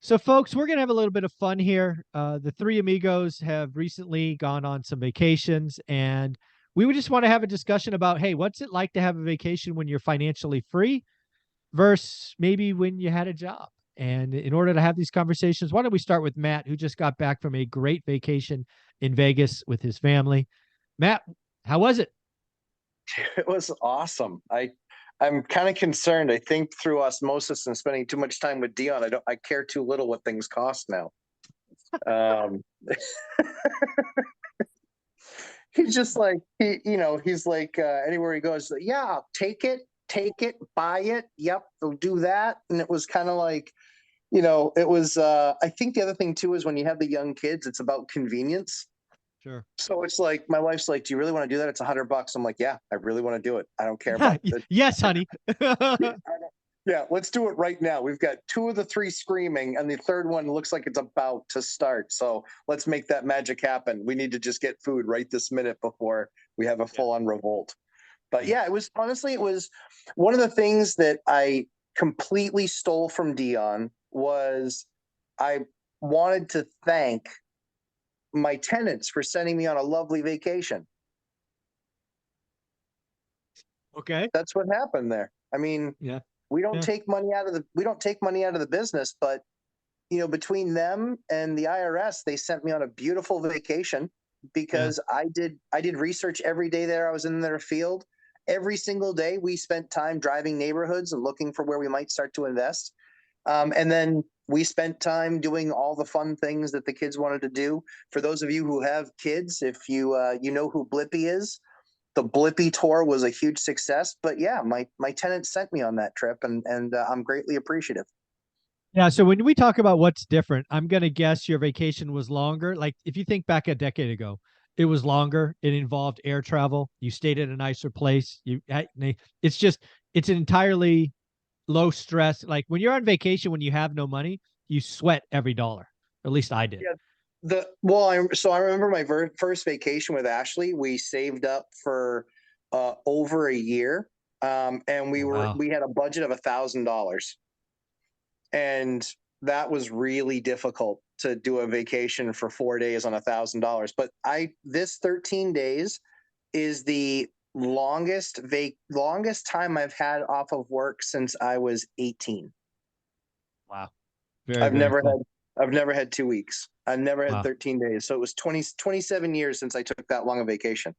So, folks, we're going to have a little bit of fun here. The three amigos have recently gone on some vacations, and we would just want to have a discussion about, hey, what's it like to have a vacation when you're financially free versus maybe when you had a job? And in order to have these conversations, why don't we start with Matt, who just got back from a great vacation in Vegas with his family. Matt, how was it? It was awesome. I'm kind of concerned. I think through osmosis and spending too much time with Dion, I care too little what things cost now. Um, he's just like he's like anywhere he goes, yeah, take it, buy it. Yep, they'll do that. And it was kind of like, it was I think the other thing too is when you have the young kids, it's about convenience. Sure. So it's like my wife's like, "Do you really want to do that? It's $100." I'm like, "Yeah, I really want to do it. I don't care about it." Yes, honey. Yeah, let's do it right now. We've got two of the three screaming, and the third one looks like it's about to start. So let's make that magic happen. We need to just get food right this minute before we have a Yeah. full on revolt. But Yeah. yeah, it was honestly, it was one of the things that I completely stole from Dion was I wanted to thank my tenants for sending me on a lovely vacation. Okay. That's what happened there. I mean, Yeah. we don't Yeah. take money out of the business, but between them and the IRS, they sent me on a beautiful vacation Yeah. because I did research every day there. I was in their field. Every single day we spent time driving neighborhoods and looking for where we might start to invest. And then we spent time doing all the fun things that the kids wanted to do. For those of you who have kids, if you know who Blippy is, the Blippy tour was a huge success. But yeah, my tenant sent me on that trip, and I'm greatly appreciative. Yeah, so when we talk about what's different, I'm gonna guess your vacation was longer. Like if you think back a decade ago, it was longer. It involved air travel. You stayed at a nicer place. It's just it's an entirely low stress. Like when you're on vacation, when you have no money, you sweat every dollar. At least I did. Yeah, I remember my first vacation with Ashley. We saved up for over a year, and Oh, wow. we had a budget of $1,000, and that was really difficult to do a vacation for 4 days on $1,000. But I this 13 days is the longest time I've had off of work since I was 18. Wow. Very, I've very never cool. had I've never had 2 weeks. I've never had Wow. 13 days. So it was 27 years since I took that long a vacation.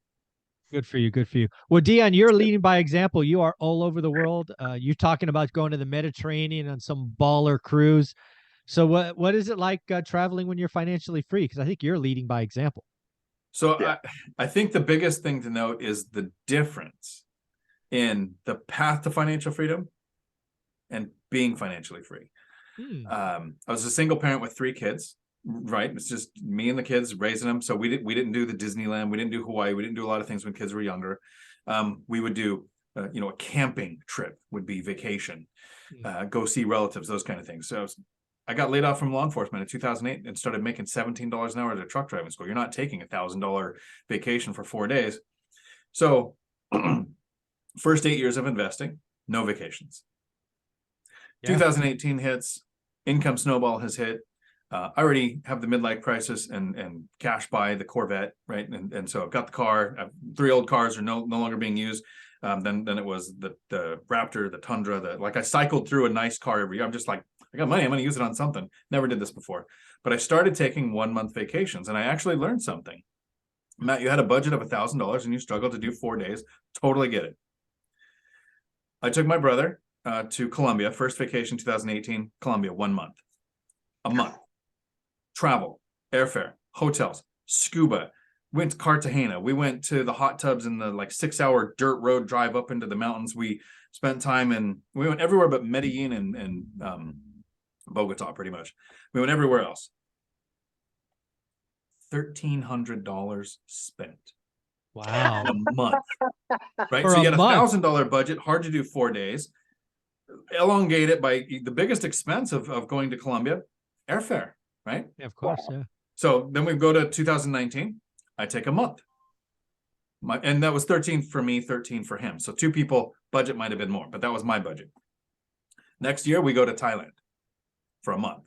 Good for you. Good for you. Well, Dion, you're leading by example. You are all over the world. You're talking about going to the Mediterranean on some baller cruise. So what is it like traveling when you're financially free? Because I think you're leading by example. So Yeah. I think the biggest thing to note is the difference in the path to financial freedom and being financially free. Hmm. I was a single parent with 3 kids, right? It's just me and the kids raising them. So we didn't do the Disneyland, we didn't do Hawaii, we didn't do a lot of things when kids were younger. We would do a camping trip would be vacation, go see relatives, those kind of things. So I got laid off from law enforcement in 2008 and started making $17 an hour at a truck driving school. You're not taking $1,000 vacation for 4 days. So first 8 years of investing, no vacations. Yeah. 2018 hits, income snowball has hit. I already have the midlife crisis and cash buy the Corvette, right? And so I've got the car. 3 old cars are no longer being used. Then it was the Raptor, the Tundra. Like I cycled through a nice car every year. I'm just like, I got money. I'm going to use it on something. Never did this before, but I started taking 1 month vacations, and I actually learned something. Matt, you had a budget of $1,000 and you struggled to do 4 days. Totally get it. I took my brother to Colombia, first vacation 2018, Colombia, 1 month, a month, travel, airfare, hotels, scuba, went to Cartagena. We went to the hot tubs in the like 6-hour dirt road drive up into the mountains. We spent time we went everywhere but Medellin and Bogota, pretty much. We went everywhere else. $1,300 spent Wow. in a month, right? For So a you had month. $1,000 budget, hard to do 4 days. Elongate it by the biggest expense of going to Colombia, airfare, right? Yeah, of course. Yeah. So then we go to 2019. I take a month. And that was 13 for me, 13 for him. So 2 people, budget might have been more, but that was my budget. Next year, we go to Thailand for a month.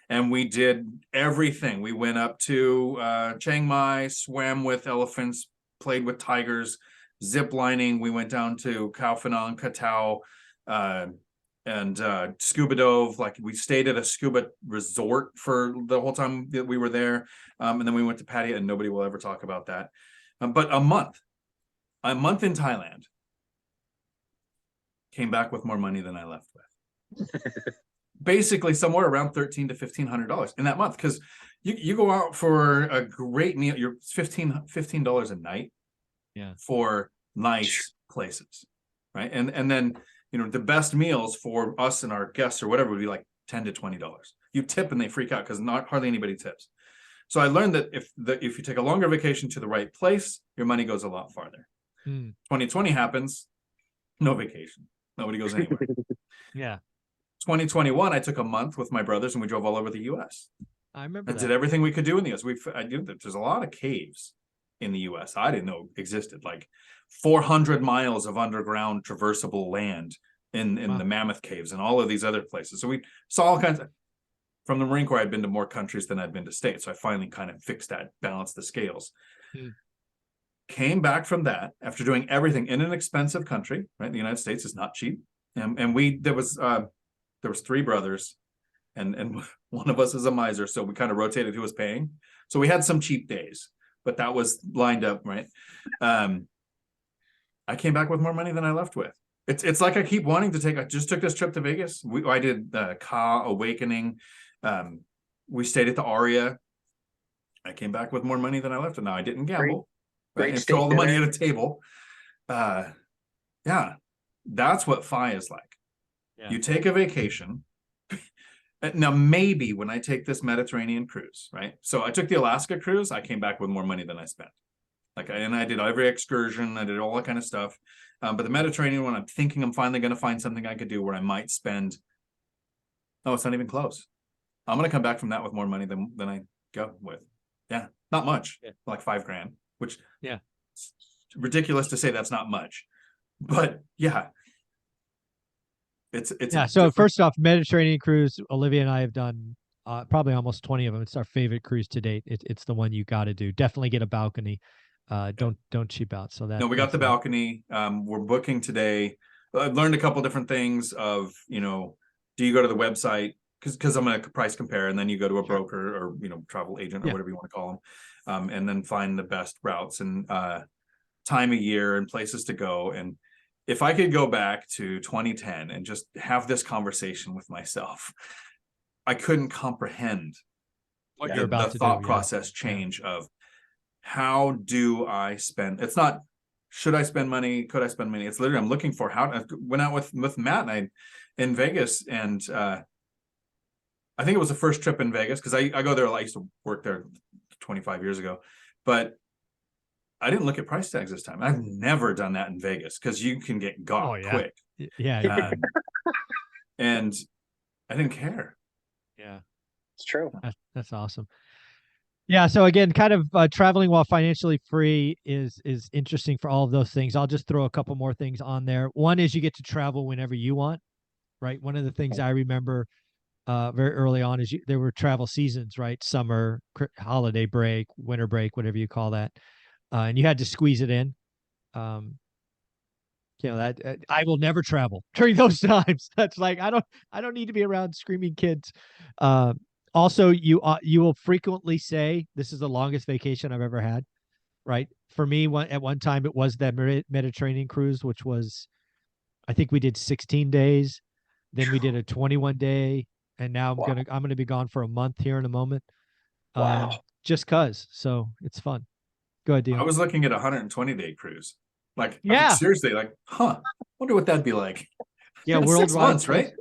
And we did everything. We went up to Chiang Mai, swam with elephants, played with tigers, zip lining. We went down to Khao Phanong, Katao, and scuba dove. Like, we stayed at a scuba resort for the whole time that we were there. And then we went to Pattaya, and nobody will ever talk about that. But a month in Thailand, came back with more money than I left with. Basically somewhere around $1,300 to $1,500 in that month, because you go out for a great meal, you're $15 a night, for nice places, right? And then, you know, the best meals for us and our guests or whatever would be like $10 to $20. You tip and they freak out because not hardly anybody tips. So I learned that if you take a longer vacation to the right place, your money goes a lot farther. 2020 happens, no vacation, nobody goes anywhere. 2021, I took a month with my brothers and we drove all over the US. I remember that. Did everything we could do in the US. I knew that there's a lot of caves in the US I didn't know existed, like 400 miles of underground traversable land in the Mammoth Caves and all of these other places. So we saw all kinds of, from the Marine Corps, I'd been to more countries than I'd been to states. So I finally kind of fixed that, balanced the scales. Came back from that after doing everything in an expensive country, right? The United States is not cheap. And there was 3 brothers, and one of us is a miser, so we kind of rotated who was paying. So we had some cheap days, but that was lined up, right? I came back with more money than I left with. It's like I keep wanting to take. I just took this trip to Vegas. I did Ka Awakening. We stayed at the Aria. I came back with more money than I left, and now I didn't gamble. Right? And throw all the money at a table. Yeah, that's what FI is like. You take a vacation. Now, maybe when I take this Mediterranean cruise, right? So I took the Alaska cruise. I came back with more money than I spent. And I did every excursion. I did all that kind of stuff. But the Mediterranean one, I'm thinking I'm finally going to find something I could do where I might spend. Oh, it's not even close. I'm going to come back from that with more money than I go with. Yeah, not much. Like $5,000, which it's ridiculous to say that's not much. But yeah. It's so first off, Mediterranean cruise, Olivia and I have done probably almost 20 of them. It's our favorite cruise to date. It's the one you got to do. Definitely get a balcony. Don't cheap out. So that, no, we got the balcony. We're booking today. I've learned a couple different things of, you know, do you go to the website? Because I'm going to price compare, and then you go to a broker or, you know, travel agent or whatever you want to call them, and then find the best routes and time of year and places to go. And if I could go back to 2010 and just have this conversation with myself, I couldn't comprehend what you're about to thought do, process change of how do I spend. It's not should I spend money, could I spend money? It's literally I'm looking for how. I went out with Matt and I in Vegas, and I think it was the first trip in Vegas because I go there. I used to work there 25 years ago, but I didn't look at price tags this time. I've never done that in Vegas because you can get got quick. And I didn't care. Yeah, it's true. That's awesome. Yeah. So again, kind of traveling while financially free is interesting for all of those things. I'll just throw a couple more things on there. One is you get to travel whenever you want, right? One of the things I remember very early on is there were travel seasons, right? Summer, holiday break, winter break, whatever you call that. And you had to squeeze it in. You know, that I will never travel during those times. That's like, I don't need to be around screaming kids. Also, you will frequently say, this is the longest vacation I've ever had, right? For me, at one time, it was that Mediterranean cruise, which was, I think we did 16 days. Then we did a 21-day. And now I'm going to be gone for a month here in a moment. Just cause. So it's fun. Go ahead, Dion. I was looking at a 120-day cruise. Like, I mean, seriously, like, wonder what that'd be like. Yeah, worldwide, 6 months, right?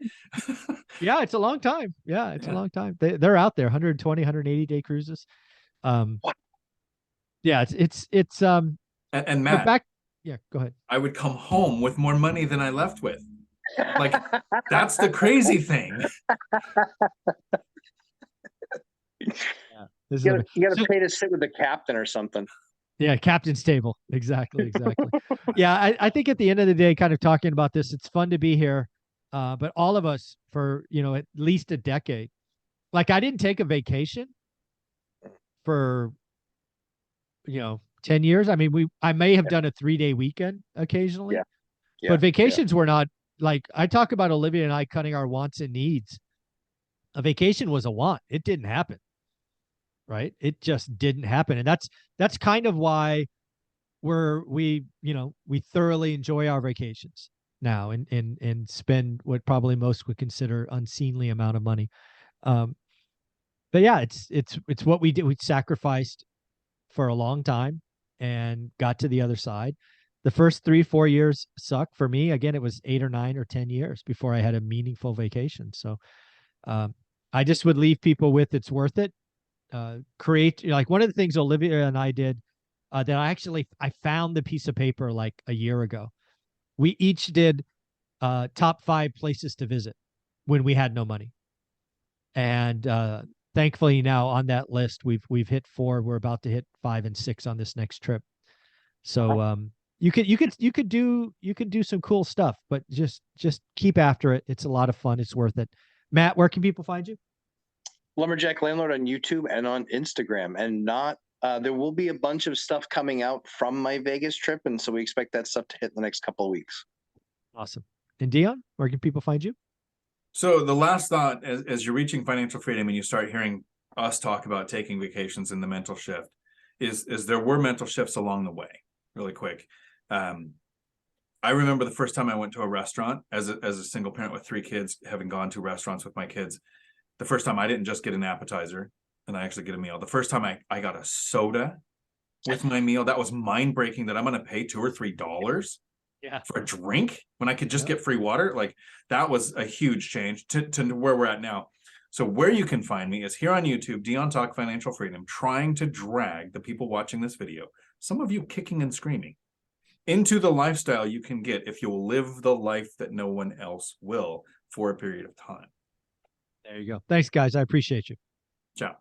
Yeah, it's a long time. Yeah, it's a long time. They're out there, 120, 180-day cruises. Yeah, it's and Matt, go ahead. I would come home with more money than I left with. Like, that's the crazy thing. You got to pay to sit with the captain or something. Yeah, captain's table. Exactly. Yeah, I think at the end of the day, kind of talking about this, it's fun to be here. But all of us for, at least a decade, like I didn't take a vacation for, 10 years. I mean, I may have done a 3-day weekend occasionally, Yeah. Yeah. but vacations were not like, I talk about Olivia and I cutting our wants and needs. A vacation was a want. It didn't happen. Right. It just didn't happen. And that's kind of why we thoroughly enjoy our vacations now and spend what probably most would consider unseemly amount of money. But yeah, it's what we did. We sacrificed for a long time and got to the other side. The first 3-4 years sucked for me. Again, it was 8 or 9 or 10 years before I had a meaningful vacation. So I just would leave people with, it's worth it. Create, like one of the things Olivia and I did that I found the piece of paper like a year ago. We each did top 5 places to visit when we had no money. And thankfully now on that list, we've hit 4. We're about to hit 5 and 6 on this next trip. So you could do some cool stuff, but just keep after it. It's a lot of fun. It's worth it. Matt, where can people find you? Lumberjack Landlord on YouTube and on Instagram. And there will be a bunch of stuff coming out from my Vegas trip, and so we expect that stuff to hit in the next couple of weeks. Awesome. And Dion, where can people find you? So the last thought, as you're reaching financial freedom and you start hearing us talk about taking vacations and the mental shift, is there were mental shifts along the way. Really quick. I remember the first time I went to a restaurant as a single parent with 3 kids, having gone to restaurants with my kids. The first time I didn't just get an appetizer and I actually get a meal. The first time I got a soda with my meal, that was mind breaking that I'm going to pay $2 or $3 for a drink when I could just get free water. Like that was a huge change to where we're at now. So where you can find me is here on YouTube, Dion Talk Financial Freedom, trying to drag the people watching this video, some of you kicking and screaming, into the lifestyle you can get if you'll live the life that no one else will for a period of time. There you go. Thanks, guys. I appreciate you. Ciao.